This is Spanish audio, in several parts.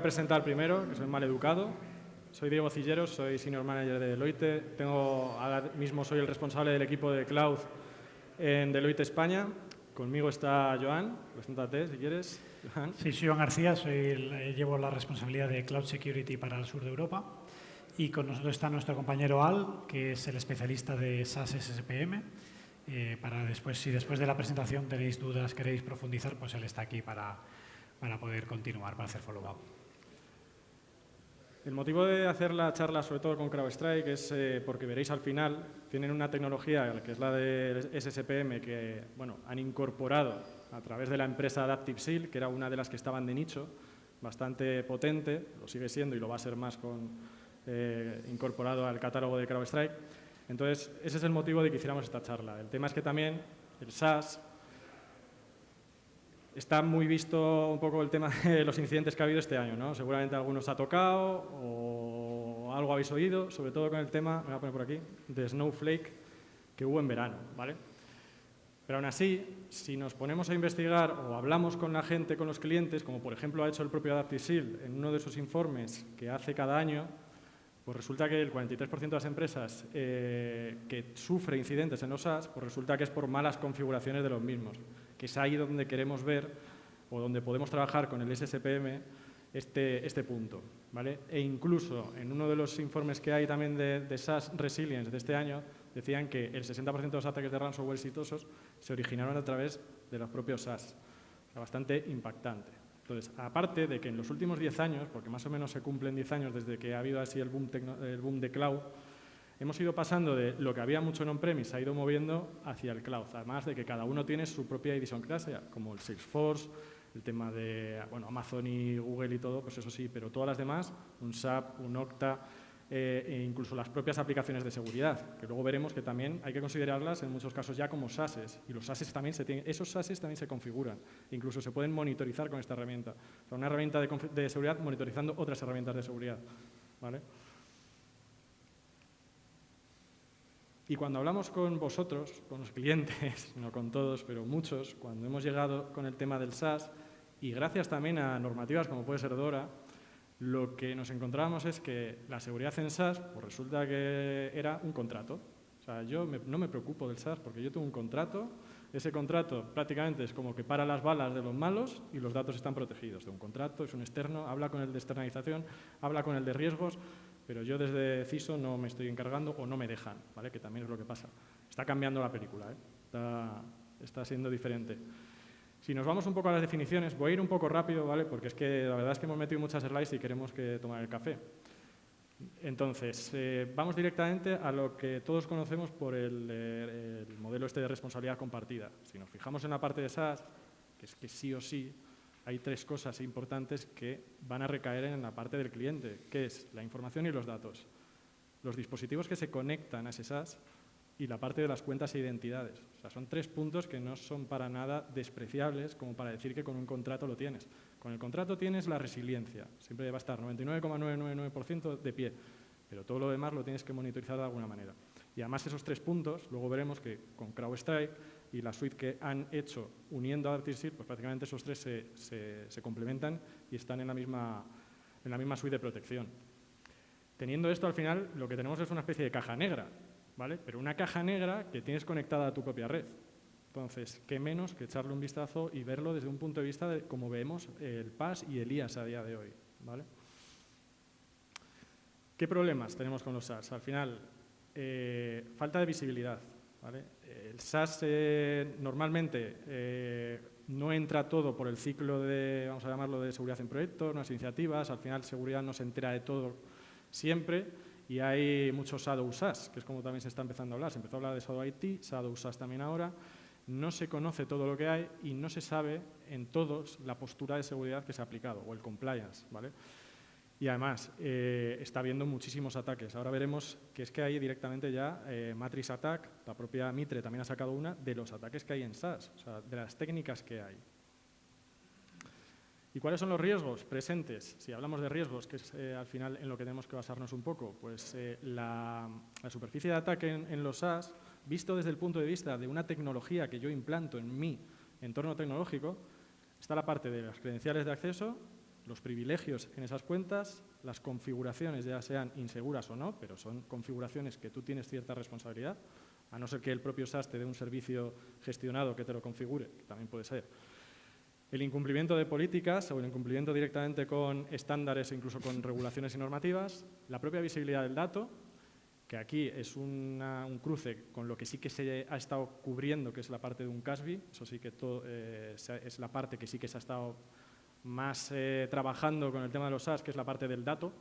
presentar primero, que soy mal educado. Soy Diego Cilleros, soy Senior Manager de Deloitte. Ahora mismo soy el responsable del equipo de Cloud en Deloitte España. Conmigo está Joan. Preséntate, si quieres, Joan. Sí, soy Joan García, llevo la responsabilidad de Cloud Security para el sur de Europa. Y con nosotros está nuestro compañero Al, que es el especialista de SaaS SSPM. Para después, si después de la presentación tenéis dudas, queréis profundizar, pues él está aquí para poder continuar, para hacer follow-up. El motivo de hacer la charla, sobre todo con CrowdStrike, es porque veréis al final, tienen una tecnología que es la de SSPM que han incorporado a través de la empresa Adaptive Seal, que era una de las que estaban de nicho, bastante potente, lo sigue siendo y lo va a ser más incorporado al catálogo de CrowdStrike. Entonces, ese es el motivo de que hiciéramos esta charla. El tema es que también el SaaS está muy visto un poco el tema de los incidentes que ha habido este año, ¿no? Seguramente algunos ha tocado o algo habéis oído, sobre todo con el tema, me voy a poner por aquí, de Snowflake que hubo en verano, ¿vale? Pero aún así, si nos ponemos a investigar o hablamos con la gente, con los clientes, como por ejemplo ha hecho el propio Adaptive Seal en uno de sus informes que hace cada año, pues resulta que el 43% de las empresas que sufre incidentes en los SaaS, pues resulta que es por malas configuraciones de los mismos, que es ahí donde queremos ver o donde podemos trabajar con el SSPM este punto, ¿vale? E incluso en uno de los informes que hay también de SaaS Resilience de este año, decían que el 60% de los ataques de ransomware exitosos se originaron a través de los propios SaaS. O sea, bastante impactante. Entonces, aparte de que en los últimos 10 años, porque más o menos se cumplen 10 años desde que ha habido así el boom de cloud, hemos ido pasando de lo que había mucho en on-premise, se ha ido moviendo hacia el cloud, además de que cada uno tiene su propia idiosincrasia, como el Salesforce, el tema de Amazon y Google y todo, pues eso sí, pero todas las demás, un SAP, un Okta, e incluso las propias aplicaciones de seguridad, que luego veremos que también hay que considerarlas en muchos casos ya como SaaS, y los SaaS también esos SaaS también se configuran, incluso se pueden monitorizar con esta herramienta, o sea, una herramienta de seguridad monitorizando otras herramientas de seguridad, ¿vale? Y cuando hablamos con vosotros, con los clientes, no con todos, pero muchos, cuando hemos llegado con el tema del SaaS, y gracias también a normativas como puede ser DORA, lo que nos encontrábamos es que la seguridad en SaaS, pues resulta que era un contrato. O sea, yo no me preocupo del SaaS porque yo tengo un contrato, ese contrato prácticamente es como que para las balas de los malos y los datos están protegidos. De un contrato, es un externo, habla con el de externalización, habla con el de riesgos, pero yo desde CISO no me estoy encargando o no me dejan, ¿vale? Que también es lo que pasa. Está cambiando la película, ¿eh? Está siendo diferente. Si nos vamos un poco a las definiciones, voy a ir un poco rápido, ¿vale? Porque es que la verdad es que hemos metido muchas slides y queremos que tomar el café. Entonces, vamos directamente a lo que todos conocemos por el modelo este de responsabilidad compartida. Si nos fijamos en la parte de SaaS, que es que sí o sí hay tres cosas importantes que van a recaer en la parte del cliente, que es la información y los datos, los dispositivos que se conectan a ese SaaS y la parte de las cuentas e identidades. O sea, son tres puntos que no son para nada despreciables como para decir que con un contrato lo tienes. Con el contrato tienes la resiliencia, siempre va a estar 99,999% de pie, pero todo lo demás lo tienes que monitorizar de alguna manera. Y además esos tres puntos, luego veremos que con CrowdStrike y la suite que han hecho uniendo a Adaptive Seal, pues prácticamente esos tres se complementan y están en la misma suite de protección. Teniendo esto, al final, lo que tenemos es una especie de caja negra, ¿vale? Pero una caja negra que tienes conectada a tu propia red. Entonces, qué menos que echarle un vistazo y verlo desde un punto de vista de cómo vemos el PAS y el IaaS a día de hoy, ¿vale? ¿Qué problemas tenemos con los SaaS? Al final, falta de visibilidad, ¿vale? El SaaS normalmente no entra todo por el ciclo de, vamos a llamarlo, de seguridad en proyectos, unas iniciativas, al final seguridad no se entera de todo siempre y hay mucho Shadow SaaS, que es como también se está empezando a hablar. Se empezó a hablar de Shadow IT, Shadow SaaS también ahora. No se conoce todo lo que hay y no se sabe en todos la postura de seguridad que se ha aplicado o el compliance, ¿vale? Y además, está habiendo muchísimos ataques. Ahora veremos que es que hay directamente ya Matrix Attack, la propia Mitre también ha sacado una, de los ataques que hay en SaaS, o sea, de las técnicas que hay. ¿Y cuáles son los riesgos presentes? Si hablamos de riesgos, que es al final en lo que tenemos que basarnos un poco, pues la superficie de ataque en los SaaS, visto desde el punto de vista de una tecnología que yo implanto en mi entorno tecnológico, está la parte de las credenciales de acceso los privilegios en esas cuentas, las configuraciones, ya sean inseguras o no, pero son configuraciones que tú tienes cierta responsabilidad, a no ser que el propio SaaS te dé un servicio gestionado que te lo configure, que también puede ser. El incumplimiento de políticas o el incumplimiento directamente con estándares e incluso con regulaciones y normativas, la propia visibilidad del dato, que aquí es un cruce con lo que sí que se ha estado cubriendo, que es la parte de un CASB, eso sí que es la parte que sí que se ha estado más trabajando con el tema de los SaaS, que es la parte del dato,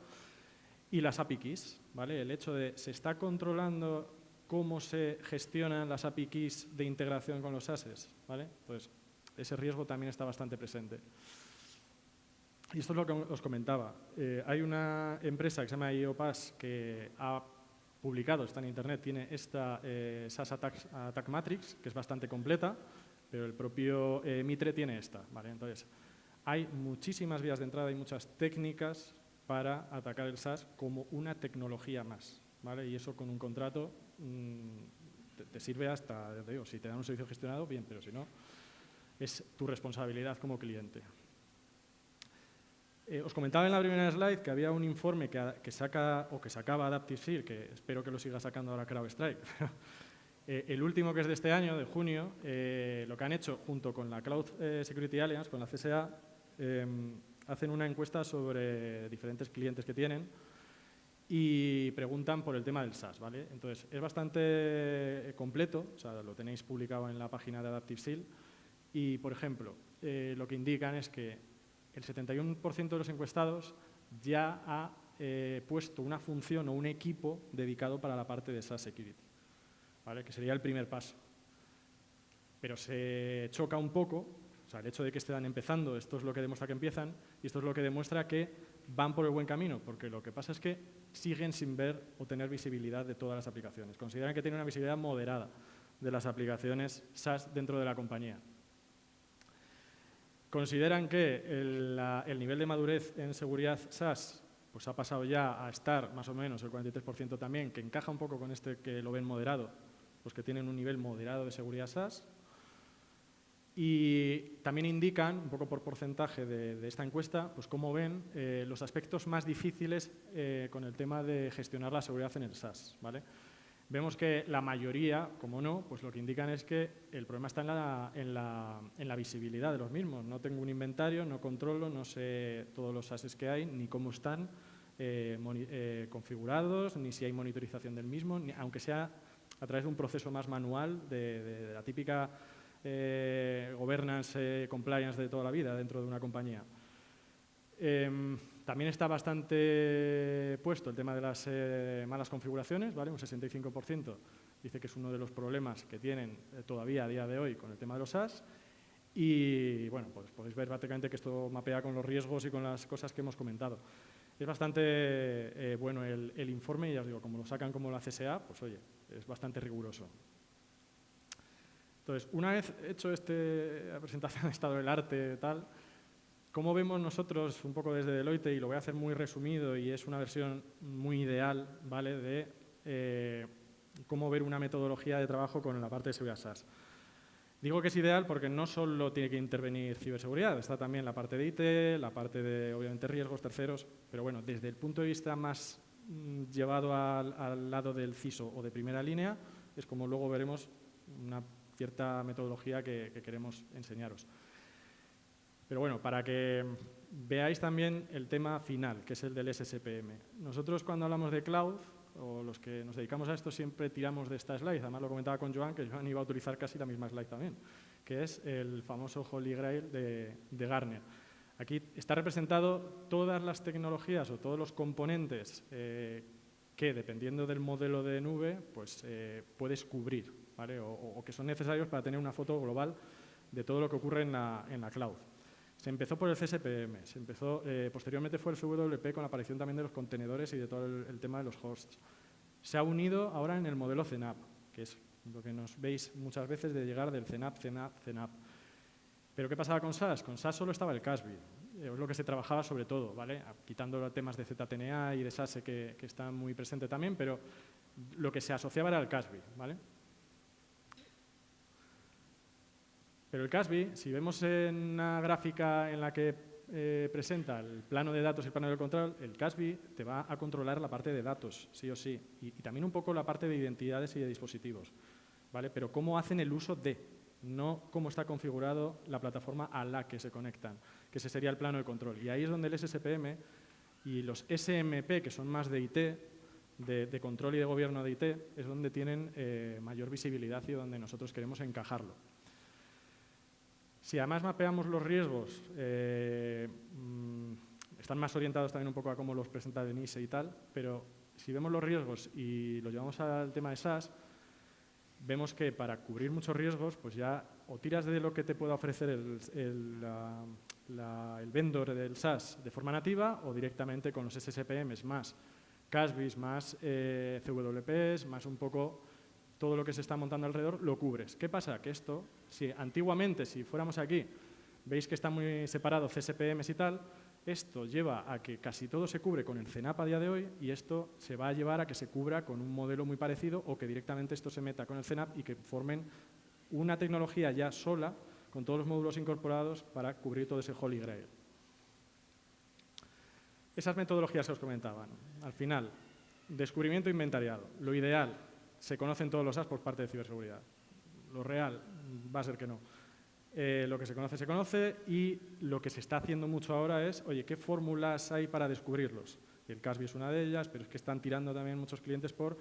y las API keys, ¿vale? El hecho de se está controlando cómo se gestionan las API keys de integración con los SaaS, ¿vale? Pues ese riesgo también está bastante presente. Y esto es lo que os comentaba. Hay una empresa que se llama IOPass que ha publicado, está en internet, tiene esta SaaS Attack Matrix, que es bastante completa, pero el propio Mitre tiene esta, ¿vale? Entonces, hay muchísimas vías de entrada y muchas técnicas para atacar el SaaS como una tecnología más, ¿vale? Y eso con un contrato te sirve hasta, digo, si te dan un servicio gestionado, bien, pero si no, es tu responsabilidad como cliente. Os comentaba en la primera slide que había un informe que sacaba Adaptive Seal, que espero que lo siga sacando ahora CrowdStrike. El último, que es de este año, de junio, lo que han hecho junto con la Cloud Security Alliance, con la CSA, hacen una encuesta sobre diferentes clientes que tienen y preguntan por el tema del SaaS, ¿vale? Entonces, es bastante completo, o sea, lo tenéis publicado en la página de Adaptive Seal y, por ejemplo, lo que indican es que el 71% de los encuestados ya ha puesto una función o un equipo dedicado para la parte de SaaS Security, ¿vale? Que sería el primer paso. Pero se choca un poco, o sea, el hecho de que estén empezando, esto es lo que demuestra que empiezan y esto es lo que demuestra que van por el buen camino, porque lo que pasa es que siguen sin ver o tener visibilidad de todas las aplicaciones. Consideran que tienen una visibilidad moderada de las aplicaciones SaaS dentro de la compañía. Consideran que el nivel de madurez en seguridad SaaS pues ha pasado ya a estar más o menos el 43% también, que encaja un poco con este que lo ven moderado, pues que tienen un nivel moderado de seguridad SaaS. Y también indican, un poco por porcentaje de esta encuesta, pues cómo ven los aspectos más difíciles con el tema de gestionar la seguridad en el SaaS, ¿vale? Vemos que la mayoría, como no, pues lo que indican es que el problema está en la visibilidad de los mismos. No tengo un inventario, no controlo, no sé todos los SaaS que hay, ni cómo están configurados, ni si hay monitorización del mismo, aunque sea a través de un proceso más manual de la típica governance, compliance de toda la vida dentro de una compañía. También está bastante puesto el tema de las malas configuraciones, ¿vale? Un 65% dice que es uno de los problemas que tienen todavía a día de hoy con el tema de los SaaS. Y bueno, pues podéis ver prácticamente que esto mapea con los riesgos y con las cosas que hemos comentado. Es bastante bueno el informe y ya os digo, como lo sacan como la CSA, pues oye, es bastante riguroso. Entonces, una vez hecho la presentación de estado del arte tal, ¿cómo vemos nosotros, un poco desde Deloitte, y lo voy a hacer muy resumido y es una versión muy ideal, ¿vale?, de cómo ver una metodología de trabajo con la parte de seguridad SaaS? Digo que es ideal porque no solo tiene que intervenir ciberseguridad, está también la parte de IT, la parte de, obviamente, riesgos terceros, pero bueno, desde el punto de vista más llevado al lado del CISO o de primera línea, es como luego veremos una cierta metodología que queremos enseñaros. Pero bueno, para que veáis también el tema final, que es el del SSPM. Nosotros cuando hablamos de cloud, o los que nos dedicamos a esto, siempre tiramos de esta slide. Además lo comentaba con Joan, que Joan iba a utilizar casi la misma slide también, que es el famoso Holy Grail de Gartner. Aquí está representado todas las tecnologías o todos los componentes que, dependiendo del modelo de nube, pues puedes cubrir, ¿vale? o que son necesarios para tener una foto global de todo lo que ocurre en la cloud. Se empezó por el CSPM, posteriormente fue el CWP con la aparición también de los contenedores y de todo el tema de los hosts. Se ha unido ahora en el modelo CNAPP, que es lo que nos veis muchas veces de llegar del CNAPP. ¿Pero qué pasaba con SaaS? Con SaaS solo estaba el CASB, es lo que se trabajaba sobre todo, ¿vale? Quitando los temas de ZTNA y de SASE que están muy presentes también, pero lo que se asociaba era el CASB, ¿vale? Pero el CASB, si vemos en una gráfica en la que presenta el plano de datos y el plano de control, el CASB te va a controlar la parte de datos, sí o sí, y también un poco la parte de identidades y de dispositivos, ¿vale? Pero cómo hacen el uso de, no cómo está configurado la plataforma a la que se conectan, que ese sería el plano de control. Y ahí es donde el SSPM y los SMP, que son más de IT, de control y de gobierno de IT, es donde tienen mayor visibilidad y donde nosotros queremos encajarlo. Si además mapeamos los riesgos, están más orientados también un poco a cómo los presenta Denise y tal, pero si vemos los riesgos y los llevamos al tema de SaaS, vemos que para cubrir muchos riesgos, pues ya o tiras de lo que te pueda ofrecer el vendor del SaaS de forma nativa o directamente con los SSPMs más CASBs, más CWPs, más un poco todo lo que se está montando alrededor, lo cubres. ¿Qué pasa? Que esto, si antiguamente, si fuéramos aquí, veis que está muy separado CSPMs y tal, esto lleva a que casi todo se cubre con el CENAP a día de hoy y esto se va a llevar a que se cubra con un modelo muy parecido o que directamente esto se meta con el CENAP y que formen una tecnología ya sola con todos los módulos incorporados para cubrir todo ese Holy Grail. Esas metodologías que os comentaba, ¿no? Al final, descubrimiento inventariado. Lo ideal, se conocen todos los SaaS por parte de ciberseguridad. Lo real va a ser que no. Lo que se conoce y lo que se está haciendo mucho ahora es, oye, ¿qué fórmulas hay para descubrirlos? Y el CASB es una de ellas, pero es que están tirando también muchos clientes por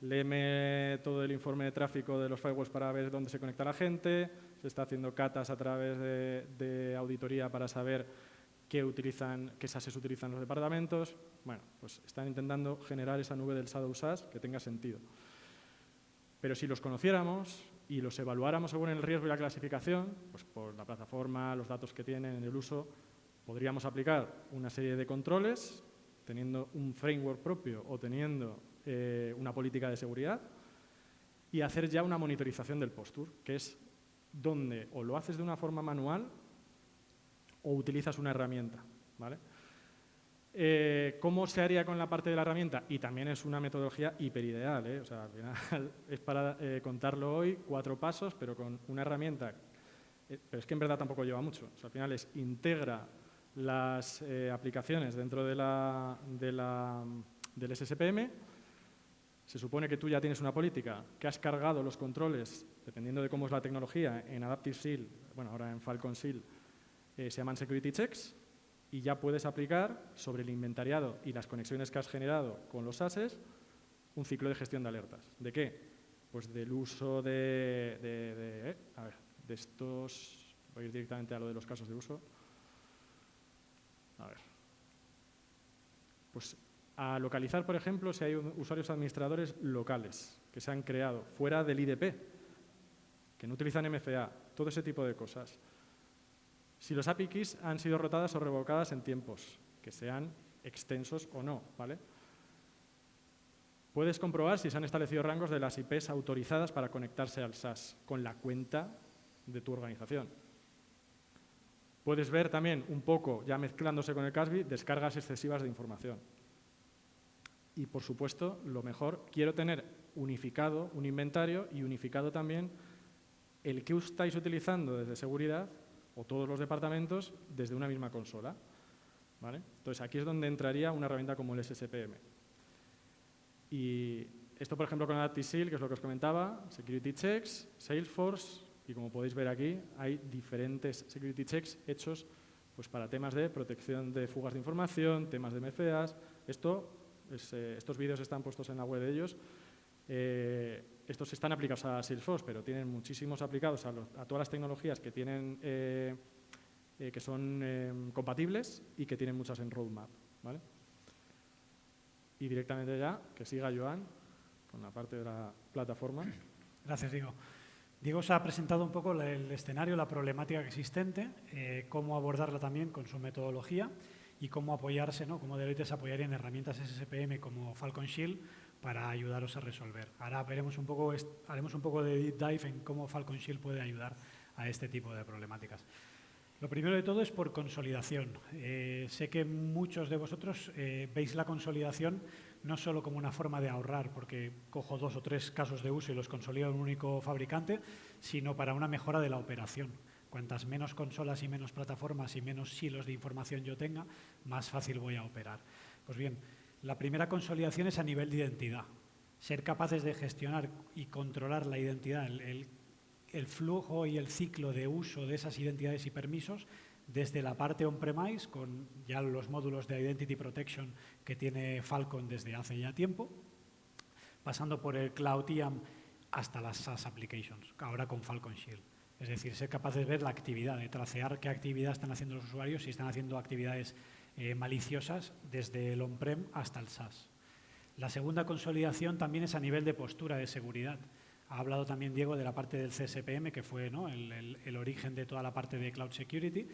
léeme todo el informe de tráfico de los firewalls para ver dónde se conecta la gente, se está haciendo catas a través de auditoría para saber qué SaaS utilizan los departamentos. Bueno, pues están intentando generar esa nube del Shadow SaaS que tenga sentido. Pero si los conociéramos y los evaluáramos según el riesgo y la clasificación, pues por la plataforma, los datos que tienen en el uso, podríamos aplicar una serie de controles, teniendo un framework propio o teniendo una política de seguridad y hacer ya una monitorización del posture, que es donde o lo haces de una forma manual o utilizas una herramienta, ¿vale? ¿Cómo se haría con la parte de la herramienta? Y también es una metodología hiperideal, ¿eh? O sea, al final es para contarlo hoy, 4 pasos, pero con una herramienta. Pero es que en verdad tampoco lleva mucho. O sea, al final integra las aplicaciones dentro del SSPM. Se supone que tú ya tienes una política, que has cargado los controles, dependiendo de cómo es la tecnología, en Adaptive Seal, bueno, ahora en Falcon Seal, se llaman Security Checks, y ya puedes aplicar sobre el inventariado y las conexiones que has generado con los SaaSes un ciclo de gestión de alertas. ¿De qué? Pues del uso de estos... Voy a ir directamente a lo de los casos de uso. A ver. Pues a localizar, por ejemplo, si hay usuarios administradores locales que se han creado fuera del IDP, que no utilizan MFA, todo ese tipo de cosas. Si los API keys han sido rotadas o revocadas en tiempos, que sean extensos o no, ¿vale? Puedes comprobar si se han establecido rangos de las IPs autorizadas para conectarse al SaaS con la cuenta de tu organización. Puedes ver también un poco, ya mezclándose con el CASB, descargas excesivas de información. Y, por supuesto, lo mejor, quiero tener unificado un inventario y unificado también el que estáis utilizando desde seguridad o todos los departamentos desde una misma consola, ¿vale? Entonces, aquí es donde entraría una herramienta como el SSPM. Y esto, por ejemplo, con Adaptive Seal, que es lo que os comentaba, Security Checks, Salesforce, y como podéis ver aquí, hay diferentes Security Checks hechos pues, para temas de protección de fugas de información, temas de MFAs. Estos vídeos están puestos en la web de ellos. Estos están aplicados a Salesforce, pero tienen muchísimos aplicados a todas las tecnologías que tienen, que son compatibles y que tienen muchas en roadmap, ¿vale? Y directamente ya, que siga Joan con la parte de la plataforma. Gracias, Diego. Diego os ha presentado un poco el escenario, la problemática existente, cómo abordarla también con su metodología y cómo apoyarse, ¿no? Cómo Deloitte se apoyaría en herramientas SSPM como Falcon Shield para ayudaros a resolver. Ahora haremos un poco de deep dive en cómo Falcon Shield puede ayudar a este tipo de problemáticas. Lo primero de todo es por consolidación. Sé que muchos de vosotros veis la consolidación no solo como una forma de ahorrar, porque cojo 2 o 3 casos de uso y los consolido en un único fabricante, sino para una mejora de la operación. Cuantas menos consolas y menos plataformas y menos silos de información yo tenga, más fácil voy a operar. Pues bien, la primera consolidación es a nivel de identidad. Ser capaces de gestionar y controlar la identidad, el flujo y el ciclo de uso de esas identidades y permisos desde la parte on-premise, con ya los módulos de Identity Protection que tiene Falcon desde hace ya tiempo, pasando por el Cloud IAM hasta las SaaS Applications, ahora con Falcon Shield. Es decir, ser capaces de ver la actividad, de tracear qué actividad están haciendo los usuarios, si están haciendo actividades maliciosas desde el on-prem hasta el SaaS. La segunda consolidación también es a nivel de postura de seguridad. Ha hablado también Diego de la parte del CSPM, que fue, ¿no?, el origen de toda la parte de Cloud Security.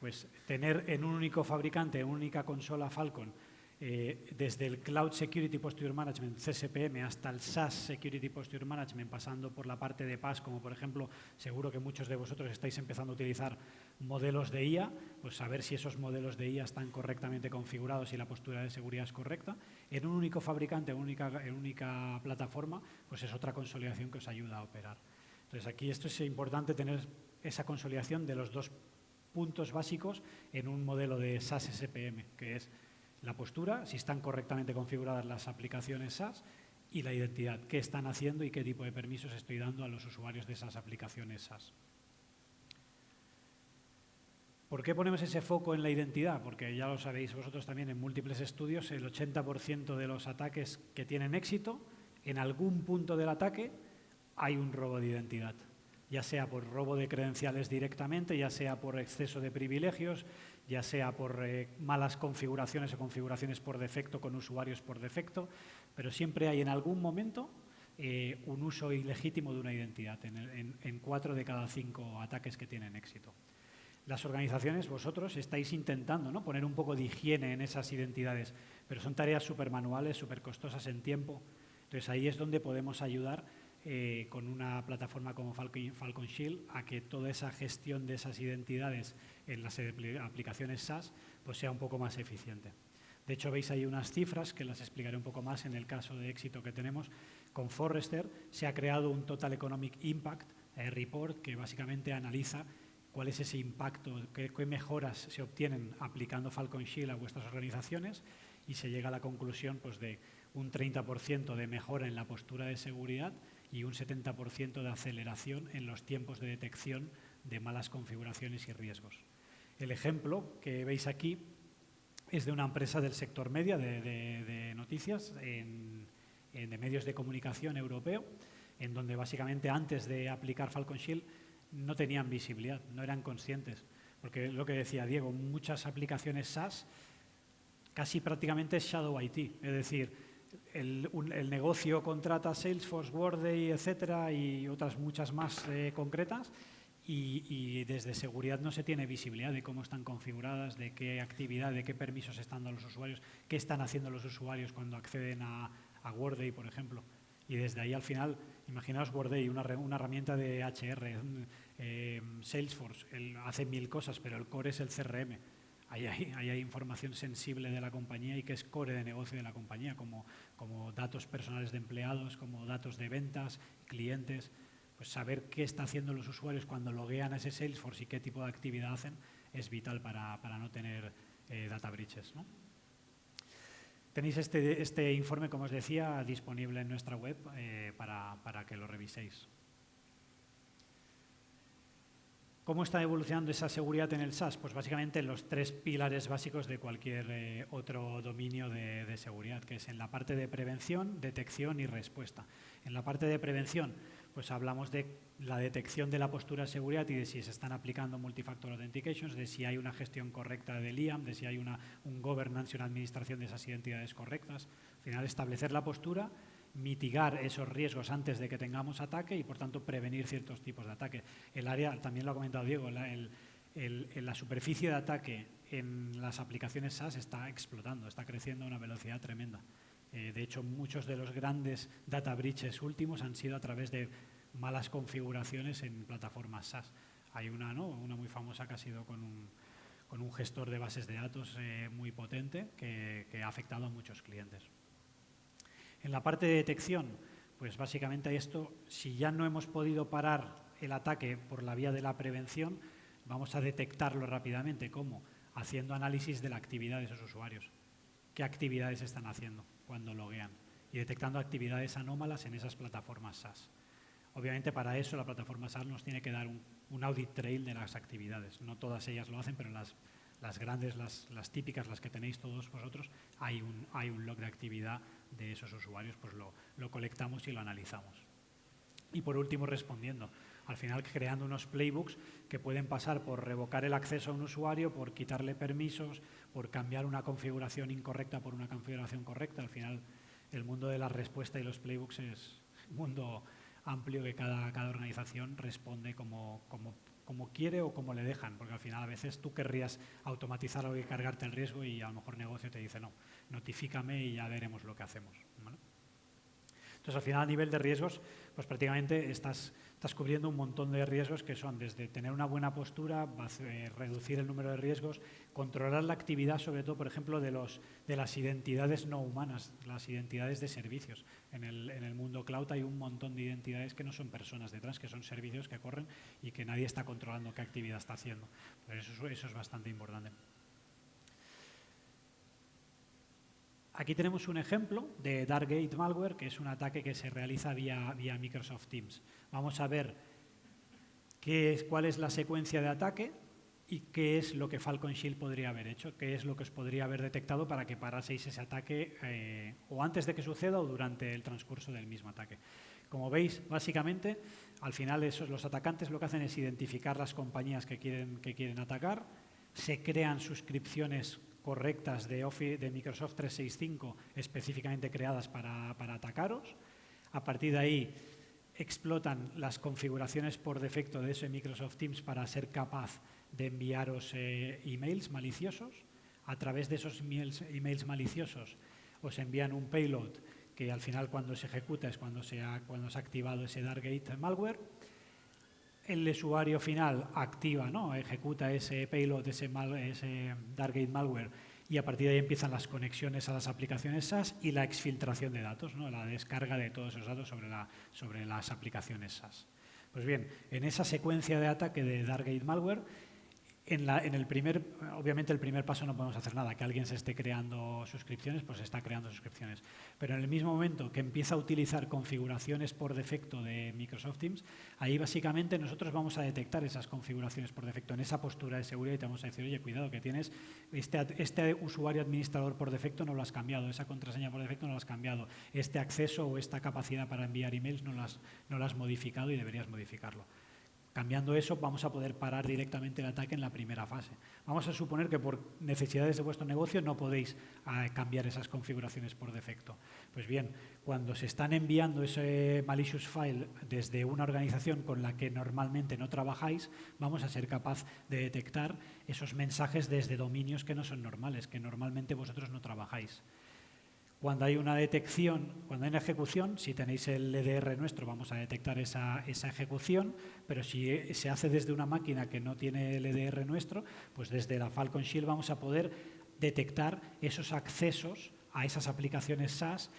Pues tener en un único fabricante, en una única consola Falcon, desde el Cloud Security Posture Management, CSPM, hasta el SaaS Security Posture Management, pasando por la parte de PaaS, como por ejemplo, seguro que muchos de vosotros estáis empezando a utilizar modelos de IA, pues saber si esos modelos de IA están correctamente configurados y la postura de seguridad es correcta. En un único fabricante, en única plataforma, pues es otra consolidación que os ayuda a operar. Entonces, aquí esto es importante, tener esa consolidación de los dos puntos básicos en un modelo de SaaS SPM, que es la postura, si están correctamente configuradas las aplicaciones SaaS, y la identidad, qué están haciendo y qué tipo de permisos estoy dando a los usuarios de esas aplicaciones SaaS. ¿Por qué ponemos ese foco en la identidad? Porque ya lo sabéis vosotros también en múltiples estudios, el 80% de los ataques que tienen éxito, en algún punto del ataque hay un robo de identidad, ya sea por robo de credenciales directamente, ya sea por exceso de privilegios, ya sea por malas configuraciones o configuraciones por defecto con usuarios por defecto, pero siempre hay en algún momento un uso ilegítimo de una identidad en 4 de cada 5 ataques que tienen éxito. Las organizaciones, vosotros, estáis intentando, ¿no?, poner un poco de higiene en esas identidades, pero son tareas súper manuales, súper costosas en tiempo. Entonces ahí es donde podemos ayudar con una plataforma como Falcon Shield a que toda esa gestión de esas identidades en las aplicaciones SaaS pues sea un poco más eficiente. De hecho, veis ahí unas cifras que las explicaré un poco más en el caso de éxito que tenemos. Con Forrester se ha creado un Total Economic Impact Report que básicamente analiza cuál es ese impacto, qué mejoras se obtienen aplicando Falcon Shield a vuestras organizaciones, y se llega a la conclusión pues, de un 30% de mejora en la postura de seguridad y un 70% de aceleración en los tiempos de detección de malas configuraciones y riesgos. El ejemplo que veis aquí es de una empresa del sector media de noticias, de medios de comunicación europeo, en donde básicamente antes de aplicar Falcon Shield no tenían visibilidad, no eran conscientes. Porque es lo que decía Diego, muchas aplicaciones SaaS casi prácticamente es Shadow IT, es decir, el negocio contrata Salesforce, Workday, etcétera, y otras muchas más concretas, y desde seguridad no se tiene visibilidad de cómo están configuradas, de qué actividad, de qué permisos están dando los usuarios, qué están haciendo los usuarios cuando acceden a Workday, por ejemplo. Y desde ahí al final, imaginaos Workday, una herramienta de HR, Salesforce, hace 1000 cosas, pero el core es el CRM. Ahí hay información sensible de la compañía y que es core de negocio de la compañía, como datos personales de empleados, como datos de ventas, clientes. Pues saber qué está haciendo los usuarios cuando loguean a ese Salesforce y qué tipo de actividad hacen es vital para no tener data breaches, ¿no? Tenéis este informe, como os decía, disponible en nuestra web para que lo reviséis. ¿Cómo está evolucionando esa seguridad en el SaaS? Pues básicamente en los 3 pilares básicos de cualquier otro dominio de seguridad, que es en la parte de prevención, detección y respuesta. En la parte de prevención, pues hablamos de la detección de la postura de seguridad y de si se están aplicando multifactor authentications, de si hay una gestión correcta del IAM, de si hay un governance y una administración de esas identidades correctas. Al final, establecer la postura, mitigar esos riesgos antes de que tengamos ataque y, por tanto, prevenir ciertos tipos de ataque. El área, también lo ha comentado Diego, la superficie de ataque en las aplicaciones SaaS está explotando, está creciendo a una velocidad tremenda. De hecho, muchos de los grandes data breaches últimos han sido a través de malas configuraciones en plataformas SaaS. Hay una muy famosa que ha sido con un gestor de bases de datos muy potente que ha afectado a muchos clientes. En la parte de detección, pues básicamente esto, si ya no hemos podido parar el ataque por la vía de la prevención, vamos a detectarlo rápidamente. ¿Cómo? Haciendo análisis de la actividad de esos usuarios. ¿Qué actividades están haciendo cuando loguean? Y detectando actividades anómalas en esas plataformas SaaS. Obviamente, para eso la plataforma SaaS nos tiene que dar un audit trail de las actividades. No todas ellas lo hacen, pero las grandes, las típicas, las que tenéis todos vosotros, hay un log de actividad de esos usuarios, pues lo colectamos y lo analizamos. Y por último, respondiendo. Al final, creando unos playbooks que pueden pasar por revocar el acceso a un usuario, por quitarle permisos, por cambiar una configuración incorrecta por una configuración correcta. Al final, el mundo de la respuesta y los playbooks es un mundo amplio que cada organización responde como quiere o como le dejan, porque al final a veces tú querrías automatizar algo y cargarte el riesgo y a lo mejor el negocio te dice no, notifícame y ya veremos lo que hacemos, ¿vale? Entonces, al final, a nivel de riesgos, pues prácticamente estás cubriendo un montón de riesgos que son desde tener una buena postura, reducir el número de riesgos, controlar la actividad, sobre todo, por ejemplo, de las identidades no humanas, las identidades de servicios. En el mundo cloud hay un montón de identidades que no son personas detrás, que son servicios que corren y que nadie está controlando qué actividad está haciendo. Pues eso es bastante importante. Aquí tenemos un ejemplo de Darkgate Malware, que es un ataque que se realiza vía Microsoft Teams. Vamos a ver cuál es la secuencia de ataque y qué es lo que Falcon Shield podría haber hecho, qué es lo que os podría haber detectado para que paraseis ese ataque o antes de que suceda o durante el transcurso del mismo ataque. Como veis, básicamente, al final los atacantes lo que hacen es identificar las compañías que quieren atacar, se crean suscripciones correctas de Microsoft 365 específicamente creadas para atacaros. A partir de ahí explotan las configuraciones por defecto de ese Microsoft Teams para ser capaz de enviaros emails maliciosos. A través de esos emails maliciosos os envían un payload que al final cuando se ejecuta es cuando se ha activado ese Darkgate Malware. El usuario final activa, ¿no? Ejecuta ese payload, ese Darkgate Malware, y a partir de ahí empiezan las conexiones a las aplicaciones SaaS y la exfiltración de datos, ¿no? La descarga de todos esos datos sobre las aplicaciones SaaS. Pues bien, en esa secuencia de ataque de Darkgate Malware, obviamente el primer paso no podemos hacer nada, que alguien se esté creando suscripciones, pues se está creando suscripciones. Pero en el mismo momento que empieza a utilizar configuraciones por defecto de Microsoft Teams, ahí básicamente nosotros vamos a detectar esas configuraciones por defecto en esa postura de seguridad y te vamos a decir, oye, cuidado que tienes este usuario administrador por defecto no lo has cambiado, esa contraseña por defecto no lo has cambiado, este acceso o esta capacidad para enviar emails no lo has modificado y deberías modificarlo. Cambiando eso, vamos a poder parar directamente el ataque en la primera fase. Vamos a suponer que por necesidades de vuestro negocio no podéis cambiar esas configuraciones por defecto. Pues bien, cuando se están enviando ese malicious file desde una organización con la que normalmente no trabajáis, vamos a ser capaz de detectar esos mensajes desde dominios que no son normales, que normalmente vosotros no trabajáis. Cuando hay una detección, cuando hay una ejecución, si tenéis el EDR nuestro, vamos a detectar esa ejecución, pero si se hace desde una máquina que no tiene el EDR nuestro, pues desde la Falcon Shield vamos a poder detectar esos accesos a esas aplicaciones SaaS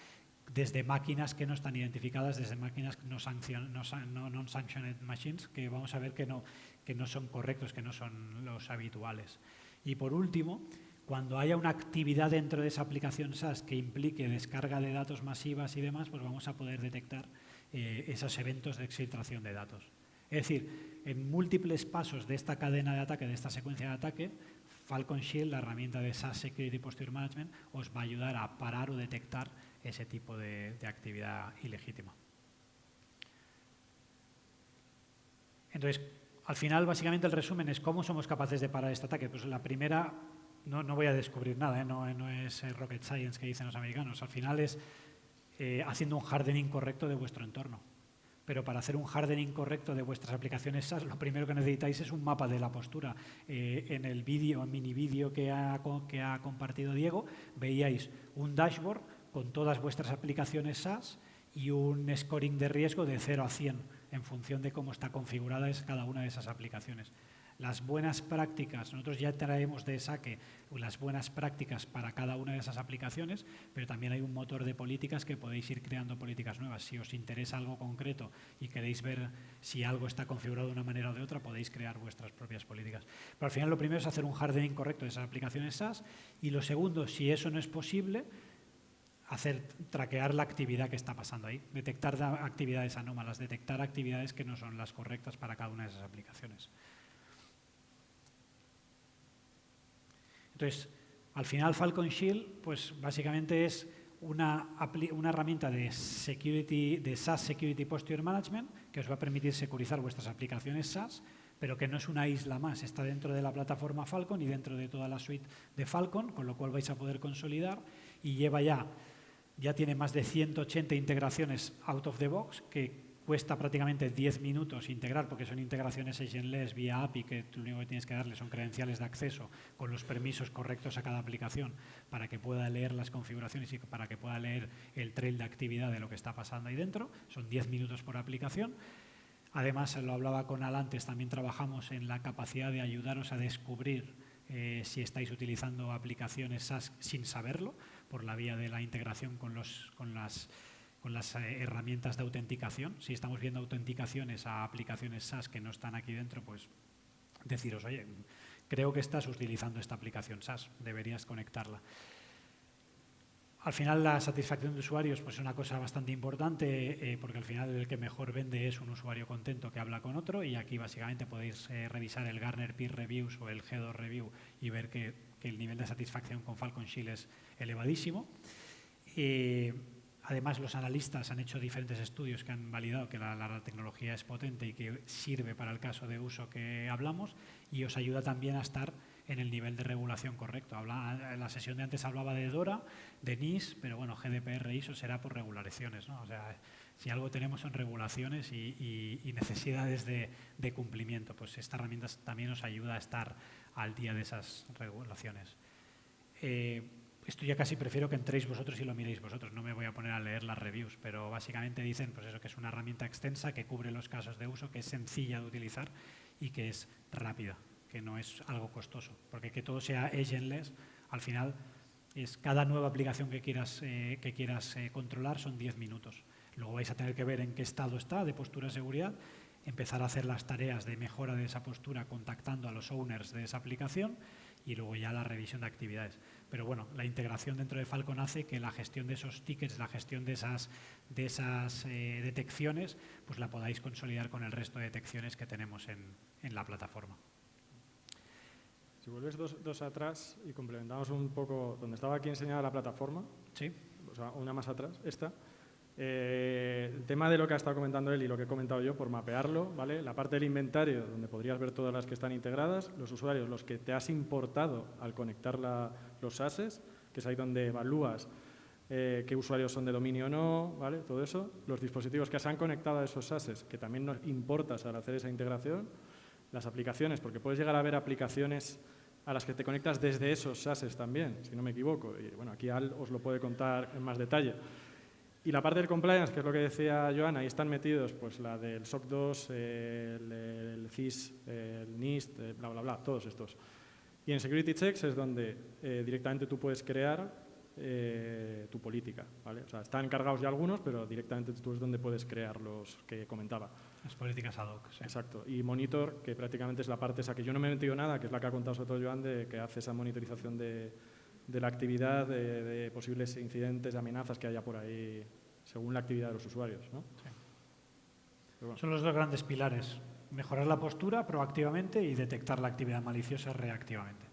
desde máquinas que no están identificadas, desde máquinas non-sanctioned machines, que vamos a ver que no son correctos, que no son los habituales. Y por último, cuando haya una actividad dentro de esa aplicación SaaS que implique descarga de datos masivas y demás, pues vamos a poder detectar esos eventos de exfiltración de datos. Es decir, en múltiples pasos de esta cadena de ataque, de esta secuencia de ataque, Falcon Shield, la herramienta de SaaS Security Posture Management, os va a ayudar a parar o detectar ese tipo de actividad ilegítima. Entonces, al final, básicamente el resumen es cómo somos capaces de parar este ataque. Pues la primera, no voy a descubrir nada, no es rocket science que dicen los americanos. Al final es haciendo un hardening correcto de vuestro entorno. Pero para hacer un hardening correcto de vuestras aplicaciones SaaS, lo primero que necesitáis es un mapa de la postura. En el mini vídeo que ha compartido Diego, veíais un dashboard con todas vuestras aplicaciones SaaS y un scoring de riesgo de 0 a 100 en función de cómo está configurada cada una de esas aplicaciones. Las buenas prácticas, nosotros ya traemos de saque las buenas prácticas para cada una de esas aplicaciones, pero también hay un motor de políticas que podéis ir creando políticas nuevas. Si os interesa algo concreto y queréis ver si algo está configurado de una manera o de otra, podéis crear vuestras propias políticas. Pero al final lo primero es hacer un hardening correcto de esas aplicaciones SaaS, y lo segundo, si eso no es posible, traquear la actividad que está pasando ahí, detectar actividades anómalas, detectar actividades que no son las correctas para cada una de esas aplicaciones. Entonces, al final Falcon Shield, pues básicamente es una herramienta de SaaS Security Posture Management que os va a permitir securizar vuestras aplicaciones SaaS, pero que no es una isla más, está dentro de la plataforma Falcon y dentro de toda la suite de Falcon, con lo cual vais a poder consolidar, y ya tiene más de 180 integraciones out of the box, que cuesta prácticamente 10 minutos integrar, porque son integraciones agentless vía API, que tú lo único que tienes que darle son credenciales de acceso con los permisos correctos a cada aplicación para que pueda leer las configuraciones y para que pueda leer el trail de actividad de lo que está pasando ahí dentro. Son 10 minutos por aplicación. Además, lo hablaba con Al antes, también trabajamos en la capacidad de ayudaros a descubrir si estáis utilizando aplicaciones SaaS sin saberlo, por la vía de la integración con las herramientas de autenticación. Si estamos viendo autenticaciones a aplicaciones SaaS que no están aquí dentro, pues deciros, oye, creo que estás utilizando esta aplicación SaaS, deberías conectarla. Al final la satisfacción de usuarios pues es una cosa bastante importante, porque al final el que mejor vende es un usuario contento que habla con otro, y aquí básicamente podéis revisar el Gartner Peer Reviews o el G2 Review y ver que el nivel de satisfacción con Falcon Shield es elevadísimo. Además, los analistas han hecho diferentes estudios que han validado que la tecnología es potente y que sirve para el caso de uso que hablamos, y os ayuda también a estar en el nivel de regulación correcto. En la sesión de antes hablaba de DORA, de NIS, pero bueno, GDPR e ISO será por regulaciones, ¿no? O sea, si algo tenemos son regulaciones y necesidades de cumplimiento, pues esta herramienta también os ayuda a estar al día de esas regulaciones. Esto ya casi prefiero que entréis vosotros y lo miréis vosotros, no me voy a poner a leer las reviews, pero básicamente dicen pues eso, que es una herramienta extensa, que cubre los casos de uso, que es sencilla de utilizar y que es rápida, que no es algo costoso, porque que todo sea agentless, al final es cada nueva aplicación que quieras controlar son 10 minutos. Luego vais a tener que ver en qué estado está de postura de seguridad, empezar a hacer las tareas de mejora de esa postura contactando a los owners de esa aplicación, y luego ya la revisión de actividades. Pero bueno, la integración dentro de Falcon hace que la gestión de esos tickets, la gestión de esas detecciones, pues la podáis consolidar con el resto de detecciones que tenemos en la plataforma. Si vuelves dos atrás y complementamos un poco donde estaba aquí enseñada la plataforma, sí, o sea, una más atrás, esta. El tema de lo que ha estado comentando él y lo que he comentado yo, por mapearlo, ¿vale? La parte del inventario, donde podrías ver todas las que están integradas, los usuarios, los que te has importado al conectar los SaaSes, que es ahí donde evalúas qué usuarios son de dominio o no, ¿vale? Todo eso, los dispositivos que se han conectado a esos SaaSes, que también nos importas al hacer esa integración, las aplicaciones, porque puedes llegar a ver aplicaciones a las que te conectas desde esos SaaSes también, si no me equivoco, y bueno, aquí Al os lo puede contar en más detalle. Y la parte del compliance, que es lo que decía Joan, ahí están metidos pues la del SOC 2, el CIS, el NIST, bla, bla, bla, todos estos. Y en Security Checks es donde directamente tú puedes crear tu política, ¿vale? O sea, están cargados ya algunos, pero directamente tú es donde puedes crear los que comentaba. Las políticas ad hoc, sí. Exacto. Y Monitor, que prácticamente es la parte esa que yo no me he metido nada, que es la que ha contado sobre todo Joan, de que hace esa monitorización de la actividad, de posibles incidentes, de amenazas que haya por ahí, según la actividad de los usuarios, ¿no? Sí. Bueno. Son los dos grandes pilares: mejorar la postura proactivamente y detectar la actividad maliciosa reactivamente.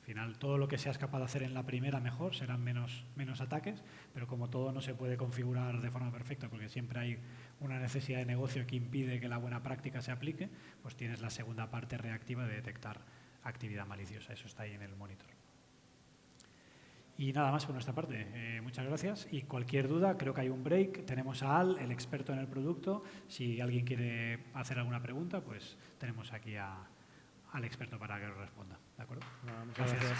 Al final, todo lo que seas capaz de hacer en la primera mejor, serán menos ataques, pero como todo no se puede configurar de forma perfecta porque siempre hay una necesidad de negocio que impide que la buena práctica se aplique, pues tienes la segunda parte reactiva de detectar actividad maliciosa. Eso está ahí en el monitor. Y nada más por nuestra parte. Muchas gracias. Y cualquier duda, creo que hay un break. Tenemos a Al, el experto en el producto. Si alguien quiere hacer alguna pregunta, pues tenemos aquí al experto para que lo responda. ¿De acuerdo? Muchas gracias.